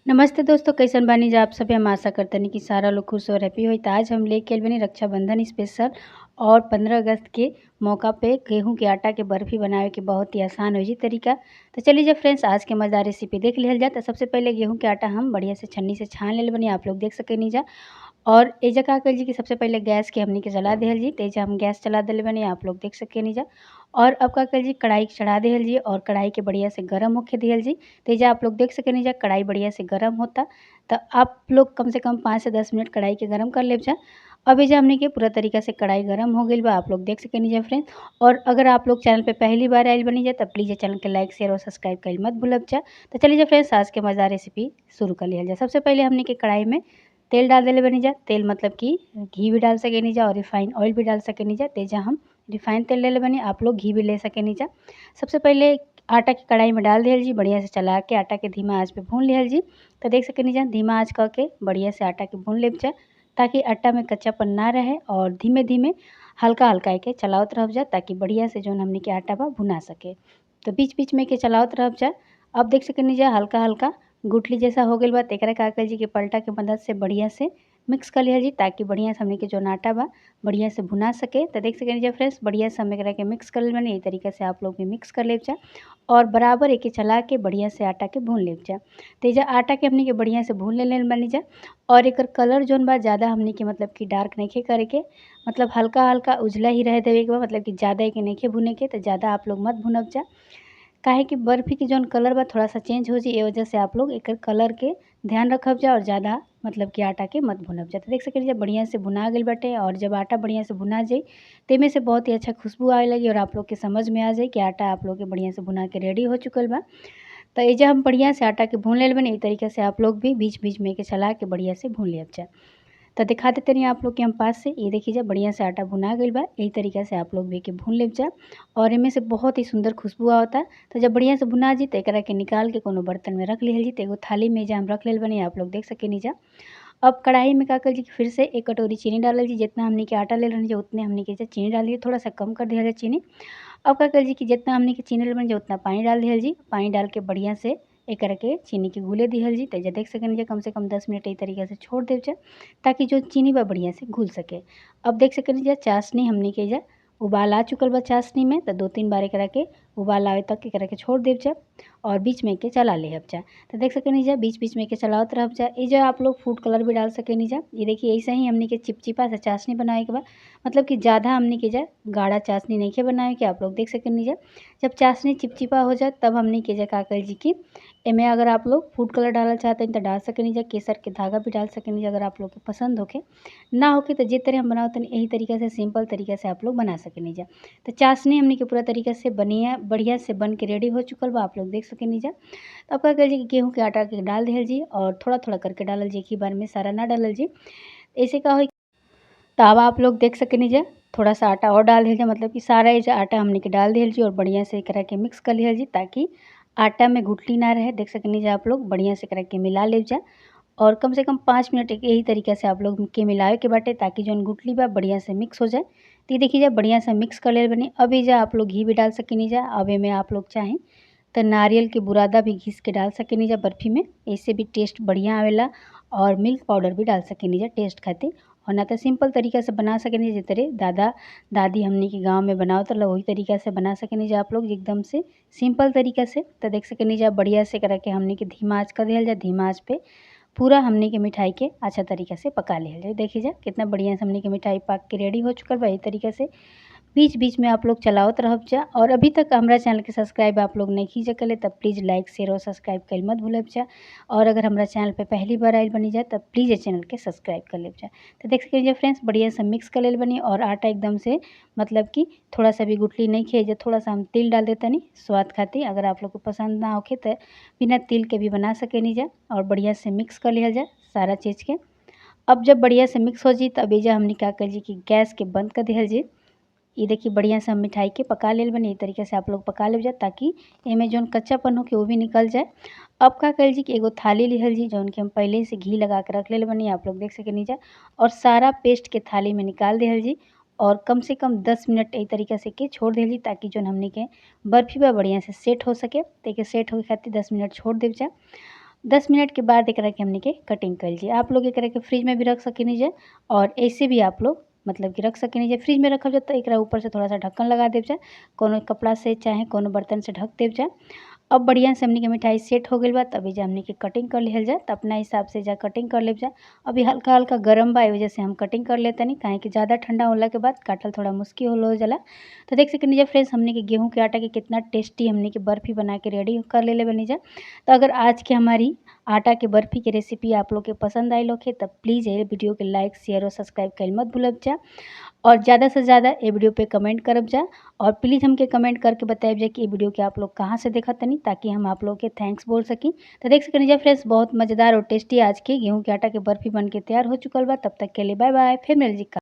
नमस्ते दोस्तों, कैसन बानी जा आप सभी। हम आशा करतनी कि सारा लोग खुश और हैप्पी होई। त आज हम लेके आइल बानी रक्षाबंधन स्पेशल और 15 अगस्त के मौका पे गेहूं के आटा के बर्फ़ी बनावे के बहुत ही आसान हो जी तरीका। तो चलिए जा फ्रेंड्स, आज के मज़ेदार रेसिपी देख लिहल जा। तो सबसे पहले गेहूं के आटा हम बढ़िया से छन्नी से छान लेल बानी, आप लोग देख सकेनी जा। और एजा का कइल जी कि सबसे पहले गैस के हमनी के जला देहल जी। तेजा हम गैस चला देले बानी, आप लोग देख सकेनी जा। और अब का कइल जी, कढ़ाई चढ़ा देहल जी और कढ़ाई के बढ़िया से गरम होखे दिहल जी। तेजा आप लोग देख सकेनी जा, कढ़ाई बढ़िया से गरम होता। तो आप लोग कम से कम 5 से 10 मिनट कढ़ाई के गरम कर लेब जा। अब एजा हमनी के पूरा तरीका से कढ़ाई गरम हो गइल बा, आप लोग देख सकेनी जा फ्रेंड्स। और अगर आप लोग चैनल पे पहली बार आइल बनी जा तब प्लीज़ चैनल के लाइक, शेयर और सब्सक्राइब कइल मत भूलब जा। तो चलिए जा फ्रेंड्स, आज के मज़ेदार रेसिपी शुरू कर लिहल जा। सबसे पहले हमनी के कढ़ाई में तेल डाल देले बनी जा। तेल मतलब कि घी भी डाल सकेनी जा और रिफाइन ऑयल भी डाल सकेनी जा। तेजा हम रिफाइन तेल लेले बनी, आप लोग घी भी ले सकेनी जा। सबसे पहले आटा के कढ़ाई में डाल दिहल जी, बढ़िया से चला के आटा के धीमा आँच पे भून लिहल जी। तो देख सकेनी जा, धीमा आँच क के बढ़िया से आटा के भून लेब जा, ताकि आटा में कच्चापन ना रहे। और धीमे धीमे हल्का हल्का एके चलावत रहब जा, ताकि बढ़िया से जौन हमनी के आटा बा भुना सके। तो बीच बीच में एके चलावत रहब जा। अब देख सकेनी जा, हल्का हल्का गुठली जैसा हो गइल बा। त एकरा का कइल जी कि पलटा के मदद से बढ़िया से मिक्स कर लिहल जी, ताकि बढ़िया से हमनी के जौन आटा बा बढ़िया से भुना सके। तो देख सकेनी जा फ्रेंड्स, बढ़िया से हम एकरा के मिक्स कर लेल बानी। यही तरीका से आप लोग भी मिक्स कर लेब जा और बराबर एके चला के बढ़िया से आटा के भून लेब जा। तो एजा आटा के हमनी के बढ़िया से भून लेल बानी जा। और एकर कलर जौन बा ज़्यादा हमनी के मतलब कि डार्क नइखे करे के, मतलब हल्का हल्का उजला ही रहे देवे के बा। मतलब कि ज़्यादा एके नइखे भुने के, तो ज़्यादा आप लोग मत भुनब जा। काहे कि बर्फ़ी के जौन कलर बा थोड़ा सा चेंज हो जी, ए वजह से आप लोग एकर कलर के ध्यान रखब जा और ज़्यादा मतलब कि आटा के मत भुनब जा। तो देख सकेनी जा, बढ़िया से भुना गइल बाटे। और जब आटा बढ़िया से भुना जाई तो एमे से बहुत ही अच्छा खुशबू आवे लगी और आप लोग के समझ में आ जाई कि आटा आप लोग के बढ़िया से भुना के रेडी हो चुकल बा। तो एजा हम बढ़िया से आटा के भून लेल बानी। एही तरीका से आप लोग भी बीच बीच में एके चला के बढ़िया से भून लेब जा। तो दिखा देतनी आप लोग के हम पास से, ये देखिए जा, बढ़िया से आटा भुना गइल बा। यही तरीका से आप लोग भी एके भून लेब जा और एमे से बहुत ही सुंदर खुशबू आवता। तो जब बढ़िया से भुना जी तो एकरा के निकाल के कोनो बर्तन में रख लिहल जी। तो एगो थाली में एजा हम रख लेल बानी, आप लोग देख सकेनी जा। अब कढ़ाई में का कइल जी कि फिर से 1 कटोरी चीनी डालल जी। जितना हमनी के आटा ले रहनी जा उतने हमनी के एजा चीनी डाल दिए, थोड़ा सा कम कर दिहल जा चीनी। अब का कइल जी कि जितना हमनी के चीनी ले रहनी जा उतना पानी डाल दिहल जी। पानी डाल के बढ़िया से एकरा के चीनी के घुले दिहल जी। तो एजा देख सकेनी जा, कम से कम 10 मिनट एही तरीका से छोड़ देब जा, ताकि जो चीनी बा बढ़िया से घुल सके। अब देख सकेनी जा, चाशनी हमनी के एजा उबाल आ चुकल बा चाशनी में। तो 2-3 बार एकरा के उबाल आवे तक एकरा के छोड़ देब जा और बीच में एके चला लेहब जा। तो देख सकेनी जा, बीच बीच में एके चलावत रहब जा। एजा आप लोग फूड कलर भी डाल सकेनी जा। ये देखिए, ऐसे ही हमनी के चिपचिपा सा चाशनी बनावे के बा, मतलब कि ज़्यादा हमनी के एजा गाढ़ा चाशनी नइखे बनावे के, आप लोग देख सकेनी जा। जब चाशनी चिपचिपा हो जाए तब हमनी के एजा का कइल जी कि एमे अगर आप लोग फूड कलर डालल चाहतनी तो डाल सकेनी जा। केसर के धागा भी डाल सकेनी जा, अगर आप लोग के पसंद होखे। ना होखे तो जे तरह हम बनावतनी यही तरीका से, सिंपल तरीका से आप लोग बना सकेनी जा। तो चाशनी हमनी के पूरा तरीका से बढ़िया से बन के रेडी हो चुकल बा, आप लोग देख सकेनी जा। तो अब का कइल जी कि गेहूँ के आटा के डाल दिहल जी और थोड़ा-थोड़ा करके डालल जी, एक ही बार में सारा ना डालल जी। ऐसे का होई, तो अब आप लोग देख सकेनी जा, थोड़ा-सा आटा और डाल दिहल जा, मतलब कि सारा एजा आटा हमनी के डाल दिहल जी और बढ़िया से एकरा के मिक्स कर लिहल जी, ताकि आटा में गुठली ना रहे। देख सकेनी जा आप लोग, बढ़िया से एकरा के मिला लेब जा और कम से कम 5 मिनट यही तरीका से आप लोग के मिलावे के बाटे, ताकि जौन गुठली बा बढ़िया से मिक्स हो जाए। तो ये देखिए जा, बढ़िया से मिक्स कर लेल बानी। अब एजा आप लोग घी भी डाल सकेनी जा। अब एमे आप लोग चाहें तो नारियल के बुरादा भी घिस के डाल सकेनी जा बर्फ़ी में, इससे भी टेस्ट बढ़िया आवेला। और मिल्क पाउडर भी डाल सकेनी जा टेस्ट खातिर। और ना तो सिंपल तरीका से बना सकेनी, जे तरह दादा दादी हमनी के गाँव में बनावत रहल वही तरीका से बना सकेनी जा आप लोग, एकदम से सिंपल तरीका से। तो देख सकेनी जा, बढ़िया से एकरा के हमनी के धीमा आँच कर दिहल जा। धीमा आँच पे पूरा हमनी के मिठाई के अच्छा तरीका से पका लिहल जाए। देखिए जा, कितना बढ़िया से हमनी के मिठाई पक के रेडी हो चुकल बा। इही तरीका से बीच बीच में आप लोग चलावत रहब जा। और अभी तक हमरा चैनल के सब्सक्राइब आप लोग नहीं कीजा कले, तब प्लीज़ लाइक, शेयर और सब्सक्राइब कइल मत भूलब जा। और अगर हमरा चैनल पे पहली बार आइल बनी जा तब प्लीज़ ये चैनल के सब्सक्राइब कर लेब जा। तो देख सकेनी जा फ्रेंड्स, बढ़िया से मिक्स कर लेल बनी और आटा एकदम से, मतलब कि थोड़ा सा भी गुठली नहीं खे। थोड़ा सा हम तिल डाल देतनी स्वाद खातिर, अगर आप लोग को पसंद ना होखे तो बिना तिल के भी बना सकेनी जा। और बढ़िया से मिक्स कर लिहल जा सारा चीज़ के। अब जब बढ़िया से मिक्स हो जी तब एजा हमनी का कइल जी कि गैस के बंद कर दिहल जी। ये देखिए, बढ़िया से हम मिठाई के पका लेल बनी। इस तरीके से आप लोग पका लेब जा, ताकि एमे जौन कच्चापन होखे वो भी निकल जाए। अब का कइल जी कि एगो थाली लिहल जी, जौन कि हम पहले से घी लगा के रख लेल बनी, आप लोग देख सकेनी जा। और सारा पेस्ट के थाली में निकाल दिहल जी और कम से कम 10 मिनट एही तरीका से के छोड़ दिहल जी, ताकि जौन हमनी के बर्फ़ी बा बढ़िया से सेट हो सके। तो एके सेट होके खातिर 10 मिनट छोड़ देब जा। 10 मिनट के बाद एकरा के हमनी के कटिंग कइल जी। आप लोग एकरा के फ्रिज में भी रख सकेनी जा और ऐसे भी आप लोग मतलब कि रख सकेनी जा। फ्रिज में रखल जा त एकरा ऊपर से थोड़ा सा ढक्कन लगा देव जा, कोनो कपड़ा से चाहे कोनो बर्तन से ढक देव जा। अब बढ़िया से हमनी के मिठाई सेट हो गइल बा, तब एजा हमनी के कटिंग कर लिहल जा। त अपना हिसाब से एजा कटिंग कर लेव जा। अभी हल्का हल्का गरम बा, ए वजह से हम कटिंग कर लेतानी, काहे कि ज़्यादा ठंडा होला के बाद काटल थोड़ा मुश्किल हो जाला। तो देख सकेनी जा फ्रेंड्स, हमनी के गेहूं के आटा के कितना टेस्टी हमनी के बर्फी बना के रेडी कर लेले बनी जा। तो अगर आज के हमारी आटा के बर्फी की रेसिपी आप लोग के पसंद आई होखे तब प्लीज़ ये वीडियो के लाइक शेयर और सब्सक्राइब कइल मत भूलब जा, और ज़्यादा से ज़्यादा ये वीडियो पे कमेंट करब जा। और प्लीज़ हमके कमेंट करके बताइब जा कि ये वीडियो के आप लोग कहाँ से देखत तनी, ताकि हम आप लोग के थैंक्स बोल सकी। तो देख सकेनी जा फ्रेंड्स, बहुत मज़ेदार और टेस्टी आज के गेहूं के आटा के बर्फी बन के तैयार हो चुकल बा। तब तक के लिए बाय बाय, फिर मिल जी।